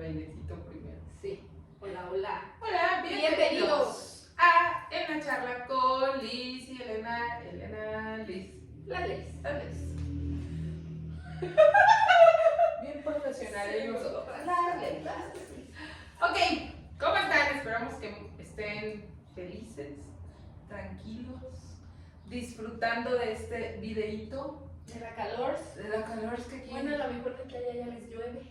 airecito primero. Sí. Hola, hola. Hola, bienvenidos a En la Charla con Liz y Elena, Liz. La Liz. Bien profesionales Sí, nosotros. las Liz. Ok, ¿cómo están? Esperamos que estén felices, tranquilos, disfrutando de este videíto. De la calor. De la calor que aquí Bueno, a lo mejor de que allá ya les llueve.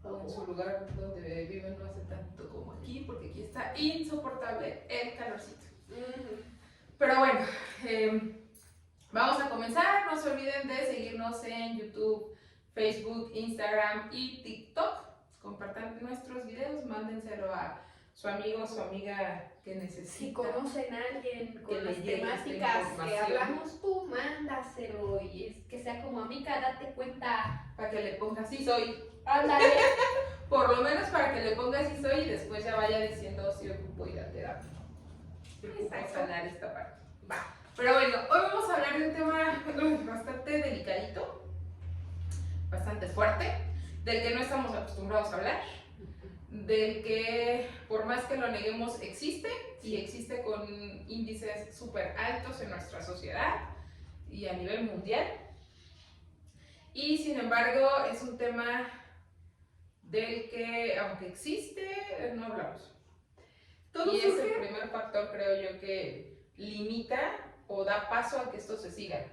o en su lugar donde viven no hace tanto como aquí, porque aquí está insoportable el calorcito. Pero bueno, vamos a comenzar. No se olviden de seguirnos en YouTube, Facebook, Instagram y TikTok. Compartan nuestros videos, mándenselo a su amigo o su amiga que necesita. Si conocen a alguien que con le las llegue esta temáticas que información. hablamos, tú mándaselo y es que sea como amiga, date cuenta. Para que le ponga sí soy. Ándale. Por lo menos para que le ponga sí soy y después ya vaya diciendo si ocupo ir a terapia. Si ocupo sanar esta parte. Va. Pero bueno, hoy vamos a hablar de un tema bastante delicadito, bastante fuerte, del que no estamos acostumbrados a hablar, del que por más que lo neguemos existe y existe con índices súper altos en nuestra sociedad y a nivel mundial. Y sin embargo es un tema del que, aunque existe, no hablamos. ¿Todo y es surge? el primer factor, creo yo, que limita o da paso a que esto se siga.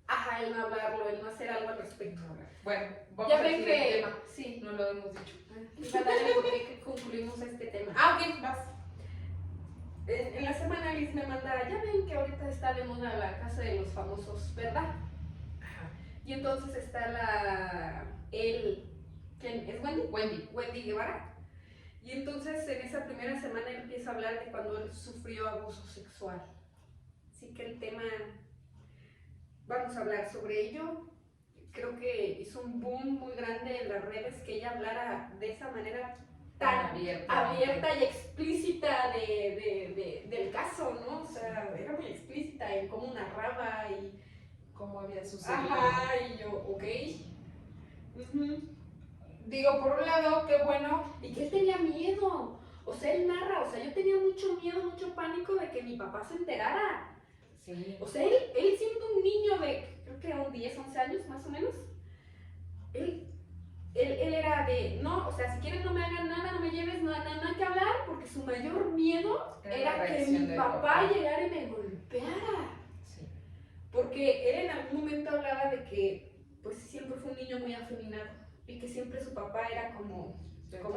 Ajá, el no hablarlo, el no hacer algo al respecto. Bueno, vamos Ya a ven decir que el tema. sí. No lo hemos dicho. Iba a darle por qué concluimos este tema. Ok, vas. En la semana Liz me manda, ya ven que ahorita está de moda la casa de los famosos, ¿verdad? Ajá. Y entonces está ¿quién es Wendy? Wendy Guevara. Y entonces en esa primera semana él empieza a hablar de cuando él sufrió abuso sexual. Así que el tema, vamos a hablar sobre ello. Creo que hizo un boom muy grande en las redes que ella hablara de esa manera tan abierta y explícita del caso, ¿no? O sea, era muy explícita en cómo narraba y cómo había sucedido. ajá, y yo, ok. Digo, por un lado, qué bueno. Y que él tenía miedo. O sea, él narra, o sea, yo tenía mucho miedo, mucho pánico de que mi papá se enterara. Sí. O sea, él siendo un niño de, creo que eran 10, 11 años más o menos, él era de, no, o sea, si quieres no me hagan nada, no me lleves, no hay que hablar, porque su mayor miedo era que mi papá llegara y me golpeara. Sí. Porque él en algún momento hablaba de que, pues siempre fue un niño muy afeminado y que siempre su papá era como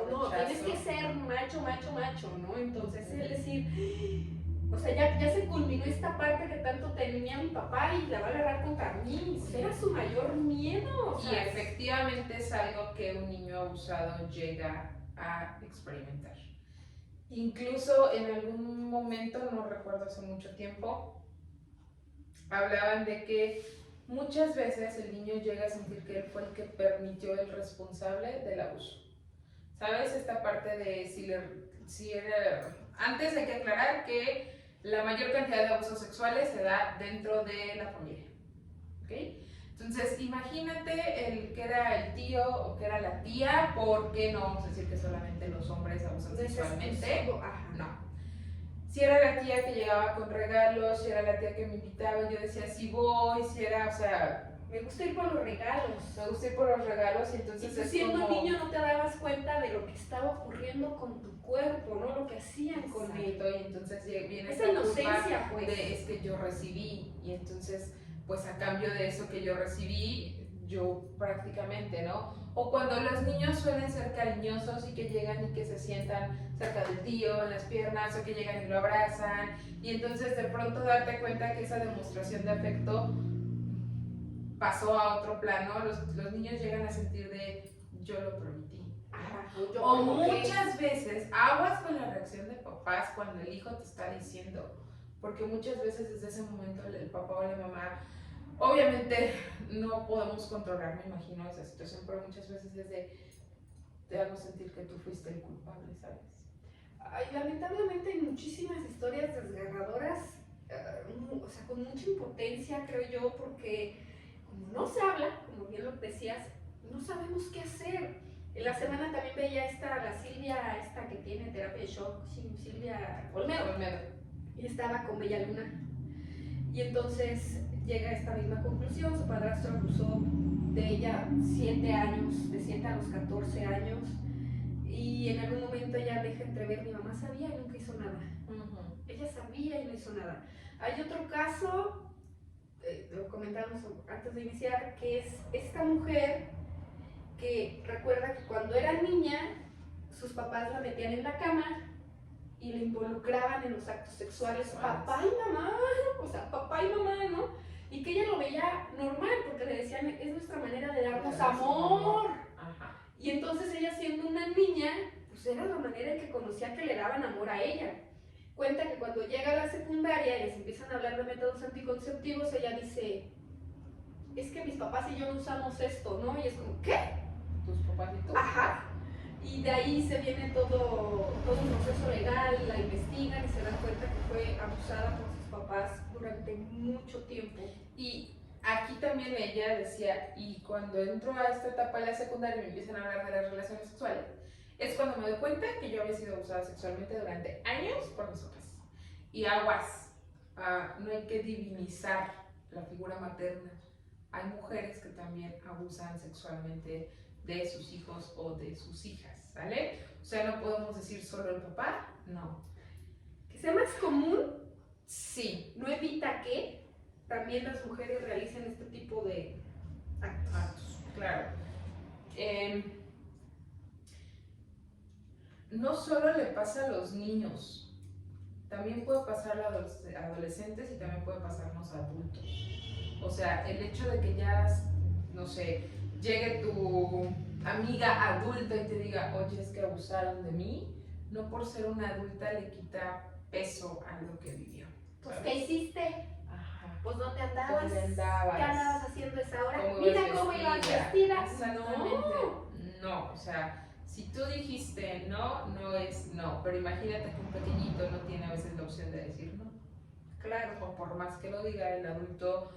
no, tienes que ser macho, ¿no? Entonces él decir, o sea, ya se culminó esta parte que tanto tenía mi papá y la va a agarrar contra mí. O sea, era su mayor miedo. O sea, y efectivamente es algo que un niño abusado llega a experimentar. Incluso en algún momento, no recuerdo hace mucho tiempo, hablaban de que muchas veces el niño llega a sentir que él fue el que permitió el responsable del abuso. ¿Sabes? Esta parte de si era... Antes hay que aclarar que la mayor cantidad de abusos sexuales se da dentro de la familia. ¿Ok? Entonces, imagínate el que era el tío o que era la tía, porque no vamos a decir que solamente los hombres abusan sexualmente. No. Si era la tía que llegaba con regalos, si era la tía que me invitaba, yo decía, sí voy, si era, o sea... Me gusta ir por los regalos. Me gusta ir por los regalos y entonces y tú siendo niño no te dabas cuenta de lo que estaba ocurriendo con tu cuerpo, ¿no? Lo que hacían con él. Y entonces viene esa inocencia, pues. Es que yo recibí y entonces, pues a cambio de eso que yo recibí, yo prácticamente, ¿no? O cuando los niños suelen ser cariñosos y que llegan y que se sientan cerca del tío, en las piernas, o que llegan y lo abrazan, y entonces de pronto darte cuenta que esa demostración de afecto pasó a otro plano, los niños llegan a sentir de yo lo permití. Ajá, o muchas veces aguas con la reacción de papás cuando el hijo te está diciendo, porque muchas veces desde ese momento el papá o la mamá, obviamente no podemos controlar, me imagino, esa situación, pero muchas veces te hago sentir que tú fuiste el culpable, ¿sabes? Ay, lamentablemente hay muchísimas historias desgarradoras, o sea, con mucha impotencia, creo yo, porque como no se habla, como bien lo decías, no sabemos qué hacer. En la semana también veía la Silvia, esta que tiene terapia de shock, Silvia Olmedo. Y estaba con Bella Luna. Y entonces llega a esta misma conclusión, su padrastro abusó de ella 7 años, de 7 a los 14 años. Y en algún momento ella deja entrever, mi mamá sabía y nunca hizo nada. Ella sabía y no hizo nada. Hay otro caso, lo comentamos antes de iniciar, que es esta mujer que recuerda que cuando era niña, sus papás la metían en la cama y le involucraban en los actos sexuales, papá y mamá, o sea, papá y mamá, ¿no? Y que ella lo veía normal, porque le decían, es nuestra manera de darnos amor. Ajá. Y entonces ella, siendo una niña, pues era la manera en que conocía que le daban amor a ella. Cuenta que cuando llega a la secundaria y les empiezan a hablar de métodos anticonceptivos, ella dice, es que mis papás y yo no usamos esto, ¿no? Y es como, ¿qué? ¿Tus papás y tú? Ajá. Y de ahí se viene todo un proceso legal, la investigan y se dan cuenta que fue abusada por sus papás durante mucho tiempo. Y aquí también ella decía, y cuando entro a esta etapa de la secundaria y me empiezan a hablar de las relaciones sexuales, es cuando me doy cuenta que yo había sido abusada sexualmente durante años por mis papás. Y aguas, no hay que divinizar la figura materna. Hay mujeres que también abusan sexualmente de sus hijos o de sus hijas, ¿sale? O sea, no podemos decir solo el papá, no. Que sea más común, sí, no evita que también las mujeres realicen este tipo de actos. Claro. No solo le pasa a los niños, también puede pasar a los adolescentes y también puede pasarnos a adultos. O sea, el hecho de que ya, no sé, llegue tu amiga adulta y te diga, oye, es que abusaron de mí, no por ser una adulta le quita peso a lo que vivió. Pues, ¿qué hiciste? Ajá. Pues, ¿dónde andabas? ¿Dónde andabas? ¿Qué andabas haciendo esa hora? ¿Cómo Mira ibas cómo ibas vestida? vestida. Exactamente. No, o sea, si tú dijiste no, no es no. Pero imagínate que un pequeñito no tiene a veces la opción de decir no. Claro, o por más que lo diga, el adulto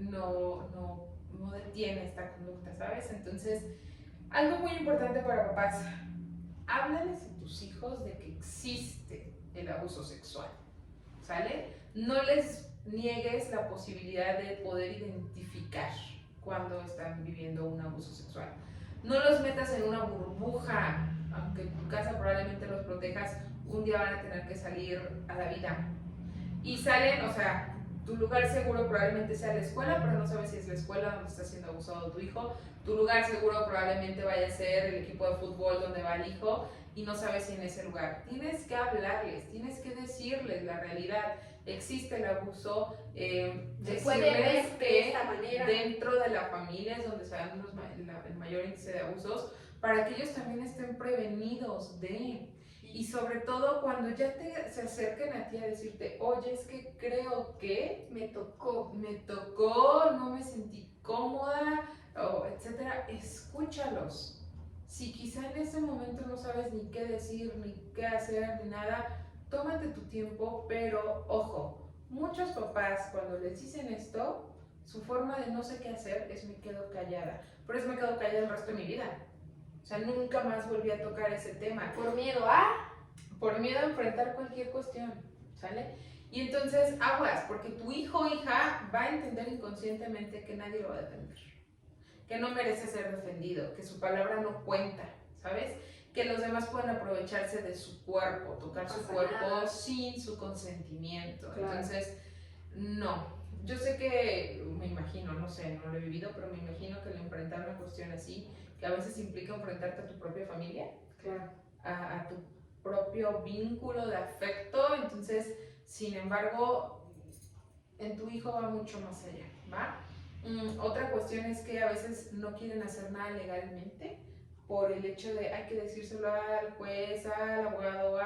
no detiene esta conducta, ¿sabes? Entonces, algo muy importante para papás, háblales a tus hijos de que existe el abuso sexual, ¿sale? No les niegues la posibilidad de poder identificar cuando están viviendo un abuso sexual. No los metas en una burbuja, aunque en tu casa probablemente los protejas, un día van a tener que salir a la vida. Y salen, o sea, tu lugar seguro probablemente sea la escuela, pero no sabes si es la escuela donde está siendo abusado tu hijo. Tu lugar seguro probablemente vaya a ser el equipo de fútbol donde va el hijo y no sabes si en ese lugar. Tienes que hablarles, tienes que decirles la realidad. Existe el abuso, decirles que dentro de la familia es donde se dan el mayor índice de abusos, para que ellos también estén prevenidos de... Y sobre todo cuando ya se acerquen a ti a decirte, oye, es que creo que me tocó, no me sentí cómoda, etcétera, escúchalos. Si quizá en ese momento no sabes ni qué decir, ni qué hacer, ni nada, tómate tu tiempo, pero ojo, muchos papás cuando les dicen esto, su forma de no sé qué hacer es me quedo callada. Por eso me quedo callada el resto de mi vida. O sea, nunca más volví a tocar ese tema. Por miedo a... Por miedo a enfrentar cualquier cuestión, ¿sale? Y entonces, aguas, porque tu hijo o hija va a entender inconscientemente que nadie lo va a defender. Que no merece ser defendido, que su palabra no cuenta, ¿sabes? Que los demás pueden aprovecharse de su cuerpo, tocar su cuerpo sin su consentimiento. Claro. Entonces, no. Yo sé que, me imagino, no sé, no lo he vivido, pero me imagino que el enfrentar una cuestión así, que a veces implica enfrentarte a tu propia familia, claro, a tu propio vínculo de afecto, entonces, sin embargo, en tu hijo va mucho más allá, ¿va? Otra cuestión es que a veces no quieren hacer nada legalmente por el hecho de hay que decírselo al juez, al abogado,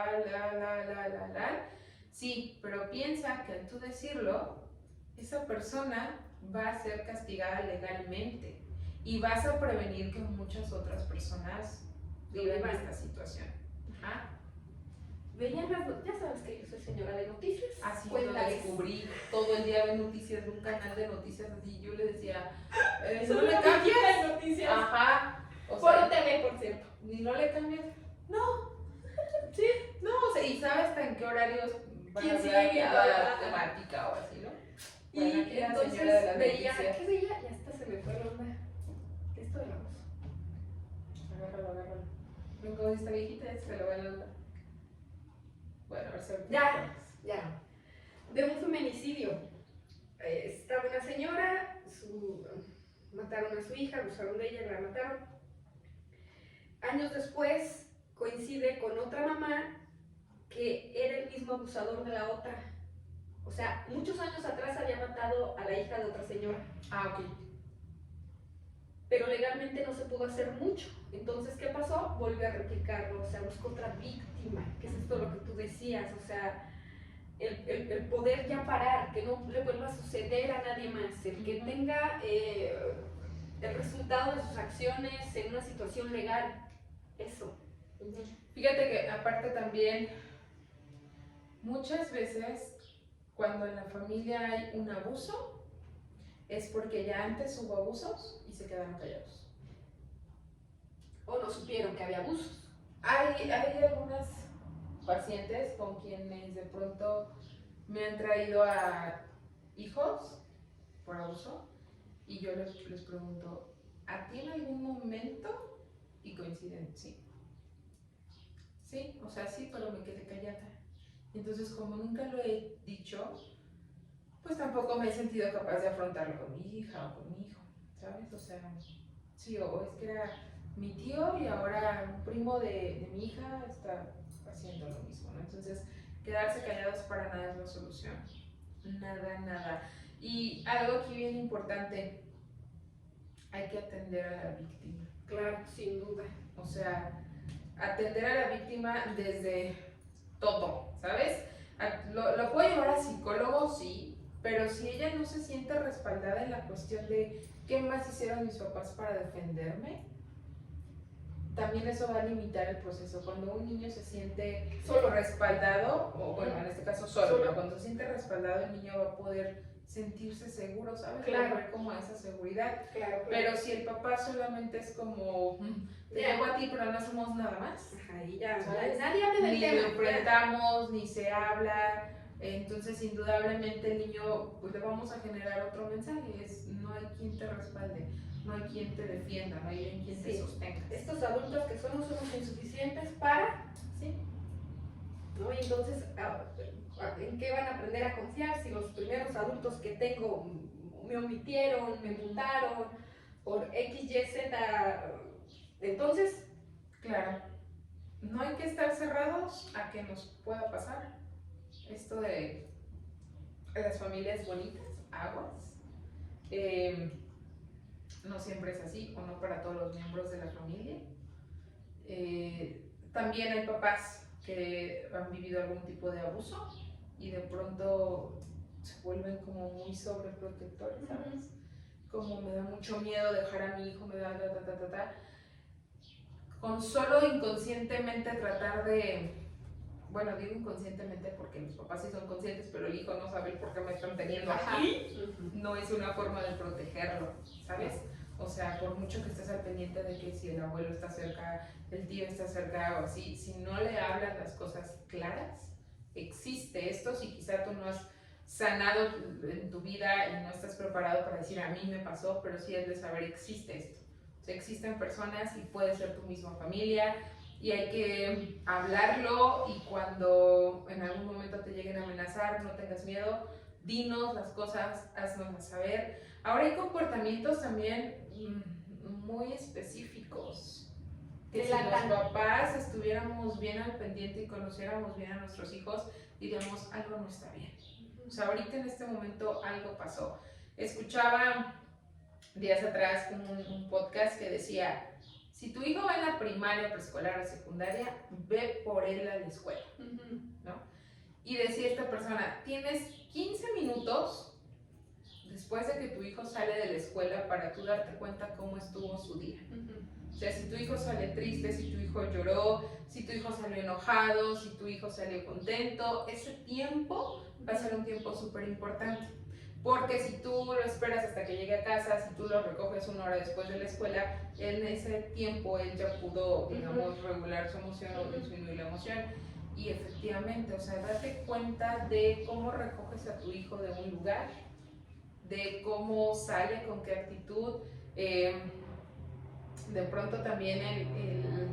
sí, pero piensa que al tú decirlo, esa persona va a ser castigada legalmente y vas a prevenir que muchas otras personas vivan esta situación. Ajá. Veían ya sabes que yo soy señora de noticias. Así yo lo descubrí, todo el día ve noticias de un canal de noticias así, yo le decía, no le cambies noticias. Ajá. Foro TV, por cierto. no le cambias, no, Sí. no, o sea, y sabes hasta en qué horarios van a ¿Quién hablar sigue? cada temática o así, ¿no? Y Bueno, aquí la entonces señora de las veía, noticias. ¿qué veía? Y hasta se me fue la onda. Esto de la voz. Agárralo, agárralo. Ven como esta viejita, ya se lo va a la. Bueno, a ver si ahorita Ya. lo pones. Ya. De un feminicidio. Estaba una señora, mataron a su hija, abusaron de ella, la mataron. Años después coincide con otra mamá que era el mismo abusador de la otra. O sea, muchos años atrás había matado a la hija de otra señora. Ah, ok. Pero legalmente no se pudo hacer mucho. Entonces, ¿qué pasó? Volvió a replicarlo, o sea, buscó otra víctima, que es esto lo que tú decías, o sea, el poder ya parar, que no le vuelva a suceder a nadie más, el que tenga el resultado de sus acciones en una situación legal, eso. Fíjate que aparte también, muchas veces cuando en la familia hay un abuso, es porque ya antes hubo abusos y se quedaron callados. O no supieron que había abusos. Hay algunas pacientes con quienes de pronto me han traído a hijos por abuso y yo les pregunto, ¿a ti en algún momento? Y coinciden, sí. Sí, o sea, sí, pero me quedé callada. Entonces, como nunca lo he dicho, pues tampoco me he sentido capaz de afrontarlo con mi hija o con mi hijo, ¿sabes? O sea, sí, o es que era mi tío y ahora un primo de mi hija está haciendo lo mismo, ¿no? Entonces, quedarse callados para nada es la solución. Nada, nada. Y algo aquí bien importante, hay que atender a la víctima. Claro, sin duda. O sea, atender a la víctima desde todo, ¿sabes? Lo puedo llevar a psicólogo, sí, pero si ella no se siente respaldada en la cuestión de qué más hicieron mis papás para defenderme, también eso va a limitar el proceso. Cuando un niño se siente Solo. respaldado, o bueno, en este caso solo, pero cuando se siente respaldado, el niño va a poder sentirse seguro, ¿sabes? Claro. Volver como a esa seguridad. Claro. Pero si el papá solamente es como, te llevo a ti, pero no hacemos nada más. Ajá, y ya, ¿Sabes? nadie habla del Ni tema. lo enfrentamos, ni se habla. Entonces, indudablemente, el niño, pues le vamos a generar otro mensaje: es no hay quien te respalde, no hay quien te defienda, no hay quien te sostenga. Estos adultos que somos insuficientes para, Sí. ¿no? Y entonces, ¿en qué van a aprender a confiar si los primeros adultos que tengo me omitieron, me multaron por X, Y, Z? Entonces, Claro, no hay que estar cerrados a que nos pueda pasar esto de las familias bonitas, aguas. No siempre es así, o no para todos los miembros de la familia. También hay papás que han vivido algún tipo de abuso y de pronto se vuelven como muy sobreprotectores, ¿sabes? Como me da mucho miedo dejar a mi hijo, me da con solo inconscientemente tratar de, bueno, digo inconscientemente porque los papás sí son conscientes, pero el hijo no sabe el por qué me están teniendo aquí, no es una forma de protegerlo, ¿sabes? O sea, por mucho que estés al pendiente de que si el abuelo está cerca, el tío está cerca o así, si no le hablas las cosas claras, existe esto. Si quizá tú no has sanado en tu vida y no estás preparado para decir a mí me pasó, pero sí es de saber existe esto. O sea, existen personas y puede ser tu misma familia y hay que hablarlo, y cuando en algún momento te lleguen a amenazar, no tengas miedo, dinos las cosas, haznoslas saber. Ahora hay comportamientos también muy específicos, que si los papás estuviéramos bien al pendiente y conociéramos bien a nuestros hijos, diríamos algo no está bien. O sea, ahorita en este momento algo pasó. Escuchaba días atrás un podcast que decía, si tu hijo va en la primaria, preescolar o secundaria, ve por él a la escuela, ¿no? Y decía esta persona, tienes 15 minutos después de que tu hijo sale de la escuela para tú darte cuenta cómo estuvo su día. O sea, si tu hijo sale triste, si tu hijo lloró, si tu hijo salió enojado, si tu hijo salió contento, ese tiempo va a ser un tiempo súper importante. Porque si tú lo esperas hasta que llegue a casa, si tú lo recoges 1 hora después de la escuela, en ese tiempo él ya pudo, digamos, regular su emoción o disminuir la emoción. Y efectivamente, o sea, date cuenta de cómo recoges a tu hijo de un lugar, de cómo sale, con qué actitud. De pronto también el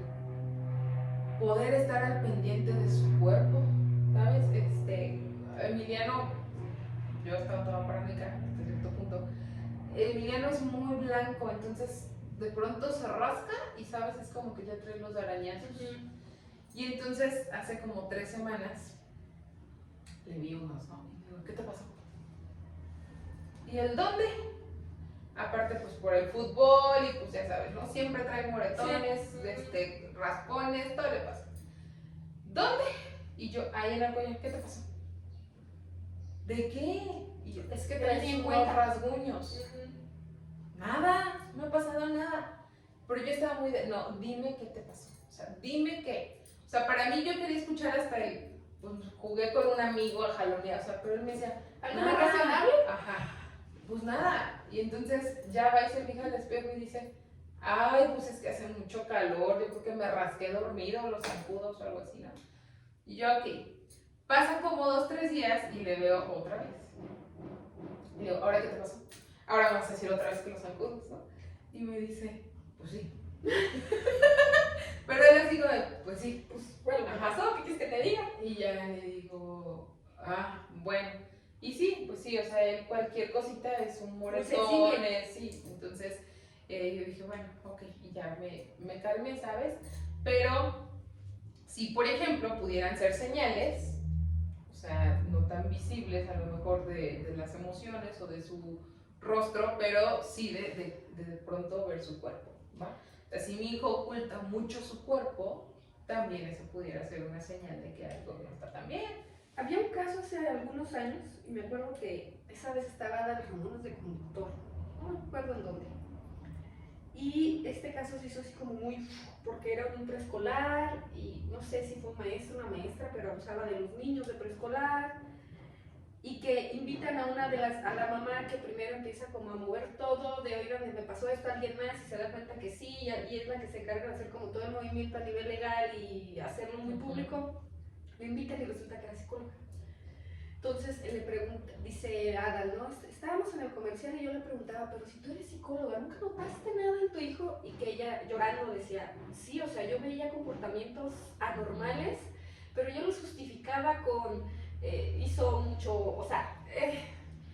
poder estar al pendiente de su cuerpo, ¿sabes? Emiliano, yo estaba toda paranoica hasta cierto punto. Emiliano es muy blanco, entonces de pronto se rasca y sabes, es como que ya trae los arañazos. Y entonces hace como 3 semanas le vi unos, ¿no? Y digo, ¿qué te pasó? ¿Y el dónde? Aparte pues por el fútbol y pues ya sabes, ¿no? Siempre trae moretones, raspones, todo le pasa. ¿Dónde? Y yo, ahí en la coña, ¿qué te pasó? ¿De qué? Y yo, es que traes unos rasguños. Nada, no ha pasado nada. Pero yo estaba muy de, no, dime qué te pasó. O sea, dime qué. O sea, para mí yo quería escuchar hasta el, pues jugué con un amigo a jalonear, o sea, pero él me decía, ¿algo más razonable? Ajá, pues nada. Y entonces ya va y se fija al espejo y dice, ay, pues es que hace mucho calor, yo creo que me rasqué dormido, los zancudos o algo así, ¿no? Y yo, ok. Pasan como 2-3 días y le veo otra vez. Y le digo, ¿ahora qué te pasó? Ahora vas a decir otra vez que los zancudos, ¿no? Y me dice, pues sí. Pero él así como de, pues sí. Pues bueno, ¿qué pasó? ¿Qué quieres que te diga? Y ya le digo, bueno. Y sí, pues sí, o sea, él cualquier cosita es un moretón, sí. Entonces yo dije, bueno, ok, y ya me calmé, ¿sabes? Pero si, por ejemplo, pudieran ser señales, o sea, no tan visibles a lo mejor de las emociones o de su rostro, pero sí de pronto ver su cuerpo, ¿va? O sea, si mi hijo oculta mucho su cuerpo, también eso pudiera ser una señal de que algo no está tan bien. Había un caso hace algunos años, y me acuerdo que esa vez estaba Ada de hormonas de conductor, no me acuerdo en dónde. Y este caso se hizo así como muy, porque era un preescolar, y no sé si fue un maestro o una maestra, pero abusaba de los niños de preescolar, y que invitan a a la mamá que primero empieza como a mover todo, de oigan, me pasó esto a alguien más, y se da cuenta que sí, y es la que se encarga de hacer como todo el movimiento a nivel legal y hacerlo muy público. Me invitan y resulta que era psicóloga. Entonces le pregunta, dice Adal, ¿no? Estábamos en el comercial y yo le preguntaba, pero si tú eres psicóloga, ¿nunca notaste nada en tu hijo? Y que ella llorando decía, sí, o sea, yo veía comportamientos anormales, pero yo los justificaba con, hizo mucho, o sea,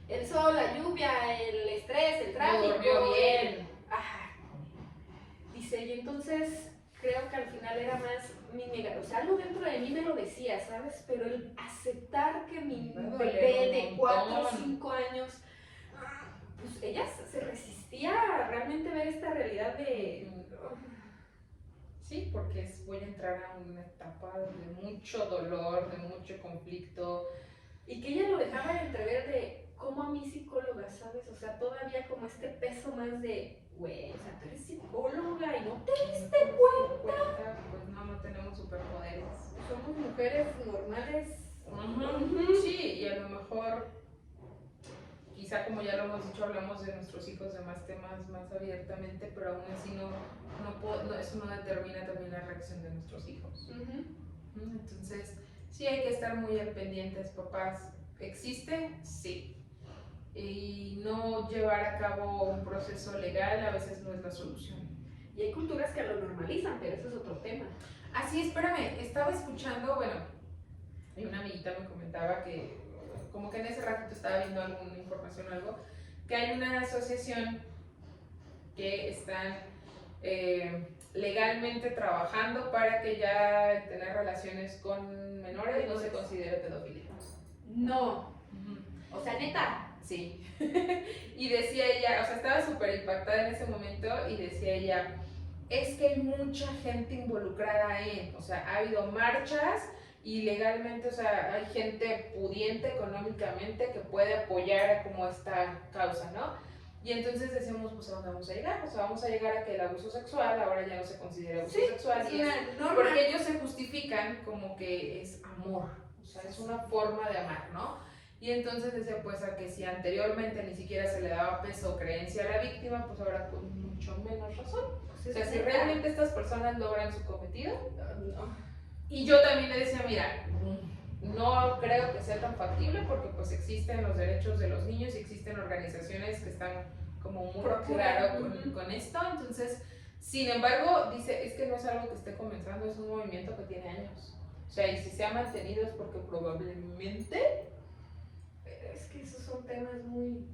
el sol, la lluvia, el estrés, el tráfico. Durmió bien. Ajá. Dice, y entonces creo que al final era más o sea, algo dentro de mí me lo decía, ¿sabes? Pero el aceptar que mi bebé de 4 o 5 años, pues ella se resistía a realmente ver esta realidad de... Sí, porque voy a entrar a una etapa de mucho dolor, de mucho conflicto. Y que ella lo dejaba entrever de cómo a mí psicóloga, ¿sabes? O sea, todavía como este peso más de, güey, o sea, tú eres psicóloga y no te diste cuenta. Pues no tenemos superpoderes. Somos mujeres normales. Sí, y a lo mejor, quizá como ya lo hemos dicho, hablamos de nuestros hijos de más temas más abiertamente, pero aún así eso no determina también la reacción de nuestros hijos. Entonces, sí hay que estar muy al pendientes, papás. ¿Existe? Sí. Y no llevar a cabo un proceso legal a veces no es la solución. Y hay culturas que lo normalizan, pero eso es otro tema. Así, espérame, estaba escuchando, bueno, y una amiguita me comentaba que como que en ese ratito estaba viendo alguna información o algo, que hay una asociación que están legalmente trabajando para que ya tener relaciones con menores no se considere pedofilia. No. O sea, neta. Sí. Y decía ella, o sea, estaba súper impactada en ese momento y decía ella, es que hay mucha gente involucrada o sea, ha habido marchas y legalmente, o sea, hay gente pudiente económicamente que puede apoyar como esta causa, ¿no? Y entonces decimos, pues ¿a dónde vamos a llegar? O sea, vamos a llegar a que el abuso sexual ahora ya no se considera abuso sexual. Y porque ellos se justifican como que es amor, o sea, es una forma de amar, ¿no? Y entonces decía pues a que si anteriormente ni siquiera se le daba peso o creencia a la víctima, pues ahora con mucho menos razón. O sea, si realmente estas personas logran su cometido. Y yo también le decía, mira, no creo que sea tan factible porque pues existen los derechos de los niños y existen organizaciones que están como muy claro con esto. Entonces, sin embargo, dice, es que no es algo que esté comenzando, es un movimiento que tiene años. O sea, y si se ha mantenido es porque probablemente... Es que esos son temas muy...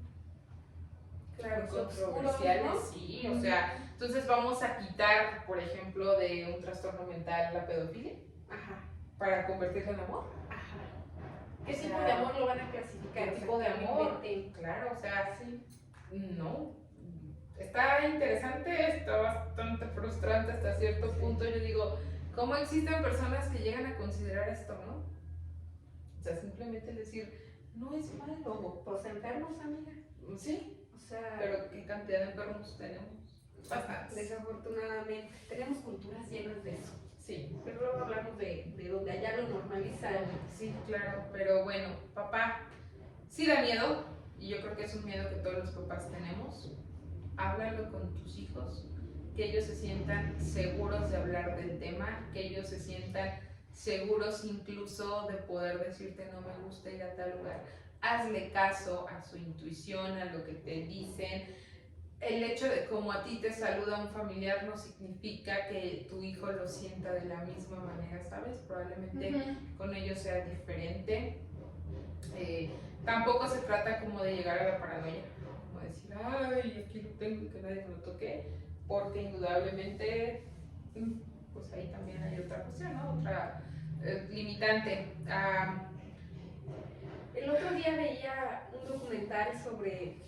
Claro, controversiales, ¿no? Sí, o sea, entonces vamos a quitar, por ejemplo, de un trastorno mental la pedofilia. Ajá. Para convertirlo en amor. Ajá. ¿Qué tipo de amor lo van a clasificar? ¿Qué tipo de amor? Claro, o sea, sí. No. Está interesante, está bastante frustrante hasta cierto punto. Yo digo, ¿cómo existen personas que llegan a considerar esto, no? O sea, simplemente decir, no es malo. Pues enfermos, amiga. Sí. O sea, pero ¿qué cantidad de enfermos tenemos? Bastantes. Desafortunadamente. Tenemos culturas llenas de eso. Sí. Pero luego hablamos de donde allá lo normalizan. Sí, claro. Pero bueno, papá, sí da miedo. Y yo creo que es un miedo que todos los papás tenemos. Háblalo con tus hijos. Que ellos se sientan seguros de hablar del tema. Que ellos se sientan seguros incluso de poder decirte no me gusta ir a tal lugar. Hazle caso a su intuición, a lo que te dicen. El hecho de como a ti te saluda un familiar no significa que tu hijo lo sienta de la misma manera, ¿sabes? Probablemente con ellos sea diferente. Tampoco se trata como de llegar a la paranoia, como decir, ay, aquí lo tengo y que nadie me lo toque, porque indudablemente, pues ahí también hay otra cuestión, ¿no? Otra limitante. El otro día veía un documental sobre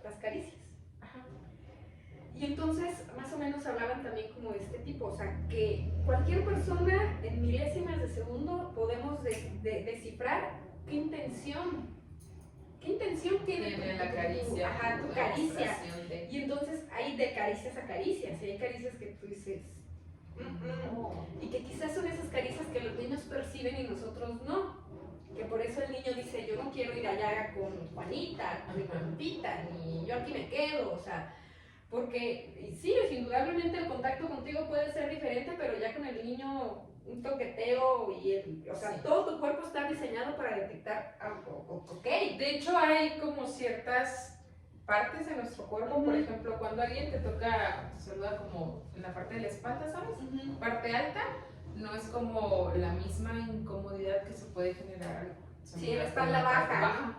las caricias. Ajá. Y entonces más o menos hablaban también como de este tipo, o sea, que cualquier persona en milésimas de segundo podemos descifrar qué intención tiene la caricia. Ajá, tu caricia. Y entonces hay de caricias a caricias, y hay caricias que tú dices, y que quizás son esas caricias que los niños perciben y nosotros no. Que por eso el niño dice, yo no quiero ir allá con Juanita, ni con Pita, ni yo aquí me quedo, o sea, porque sí, indudablemente el contacto contigo puede ser diferente, pero ya con el niño un toqueteo y o sea, sí. Todo tu cuerpo está diseñado para detectar algo, ok. De hecho hay como ciertas partes de nuestro cuerpo, por ejemplo, cuando alguien te toca, te saluda como en la parte de la espalda, ¿sabes? Parte alta. No es como la misma incomodidad que se puede generar. Sí, la espalda baja.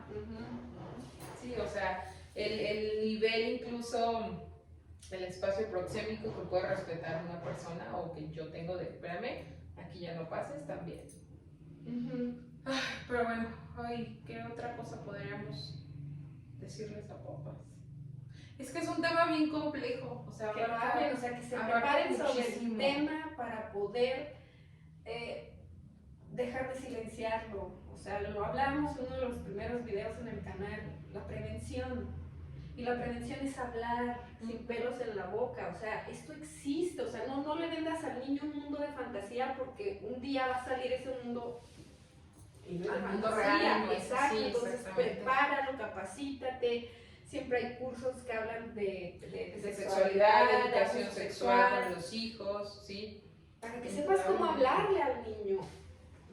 Sí, o sea, el nivel incluso, el espacio proxémico que puede respetar una persona o que yo tengo de, espérame, aquí ya no pases, también. Pero bueno, ay, ¿qué otra cosa podríamos decirles a papás? Es que es un tema bien complejo, o sea, que lo hablen, o sea, que se preparen sobre el tema para poder dejar de silenciarlo. O sea, lo hablamos en uno de los primeros videos en el canal, la prevención. Y la prevención es hablar sin pelos en la boca. O sea, esto existe. O sea, no le vendas al niño un mundo de fantasía porque un día va a salir ese mundo al mundo real. Exacto. Sí, entonces prepáralo, capacítate. Siempre hay cursos que hablan de sexualidad, de educación sexual con los hijos, ¿sí? Para que sepas cómo hablarle al niño,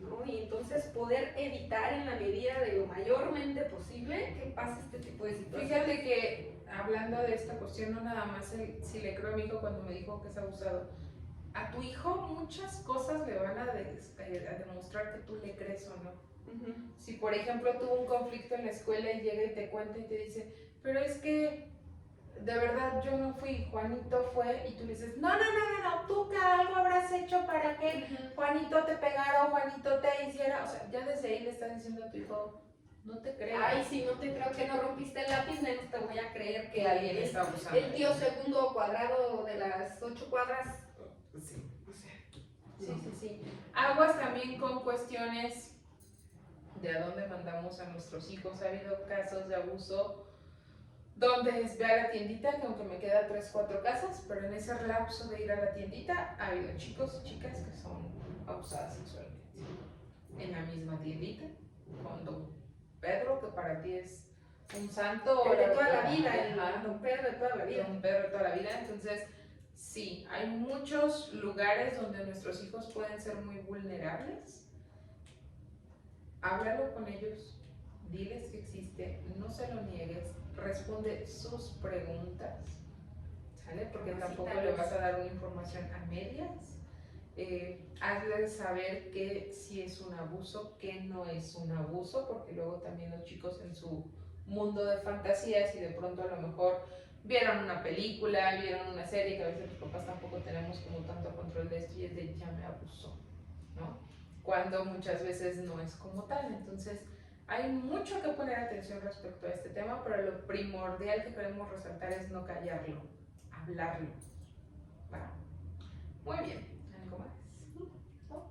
¿no? Y entonces poder evitar en la medida de lo mayormente posible que pase este tipo de situaciones. Fíjate que hablando de esta cuestión, no nada más si le creo a mi hijo cuando me dijo que es abusado, a tu hijo muchas cosas le van a demostrar que tú le crees o no. Si por ejemplo tuvo un conflicto en la escuela y llega y te cuenta y te dice, pero es que de verdad yo no fui, Juanito fue, y tú le dices, no, tú que algo habrás hecho para que Juanito te pegara o Juanito te hiciera, o sea, ya desde ahí le estás diciendo a tu hijo, no te creo. Ay, si no te creo que no rompiste el lápiz, menos te voy a creer que alguien está abusando. El tío segundo cuadrado de las 8 cuadras. Sí, o sea, sí. Aguas también con cuestiones de a dónde mandamos a nuestros hijos. Ha habido casos de abuso donde es ve a la tiendita, que aunque me queda 3-4 casas, pero en ese lapso de ir a la tiendita ha habido chicos y chicas que son abusadas sexualmente en la misma tiendita, cuando Pedro, que para ti es un santo. El de toda la vida, Ajá. el don Pedro de toda la vida. Don Pedro de toda la vida. Entonces, sí, hay muchos lugares donde nuestros hijos pueden ser muy vulnerables. Háblalo con ellos, diles que existe, no se lo niegues, responde sus preguntas, ¿sale? Porque tampoco le vas a dar una información a medias. Hazles saber que sí es un abuso, que no es un abuso, porque luego también los chicos en su mundo de fantasías y de pronto a lo mejor vieron una película, vieron una serie, que a veces los papás tampoco tenemos como tanto control de esto y es de ya me abusó, ¿no? Cuando muchas veces no es como tal. Entonces hay mucho que poner atención respecto a este tema, pero lo primordial que queremos resaltar es no callarlo, hablarlo. ¿Va? Muy bien, ¿algo más? ¿No?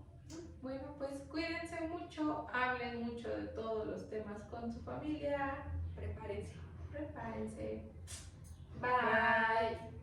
Bueno, pues cuídense mucho, hablen mucho de todos los temas con su familia. Prepárense. Prepárense. Bye.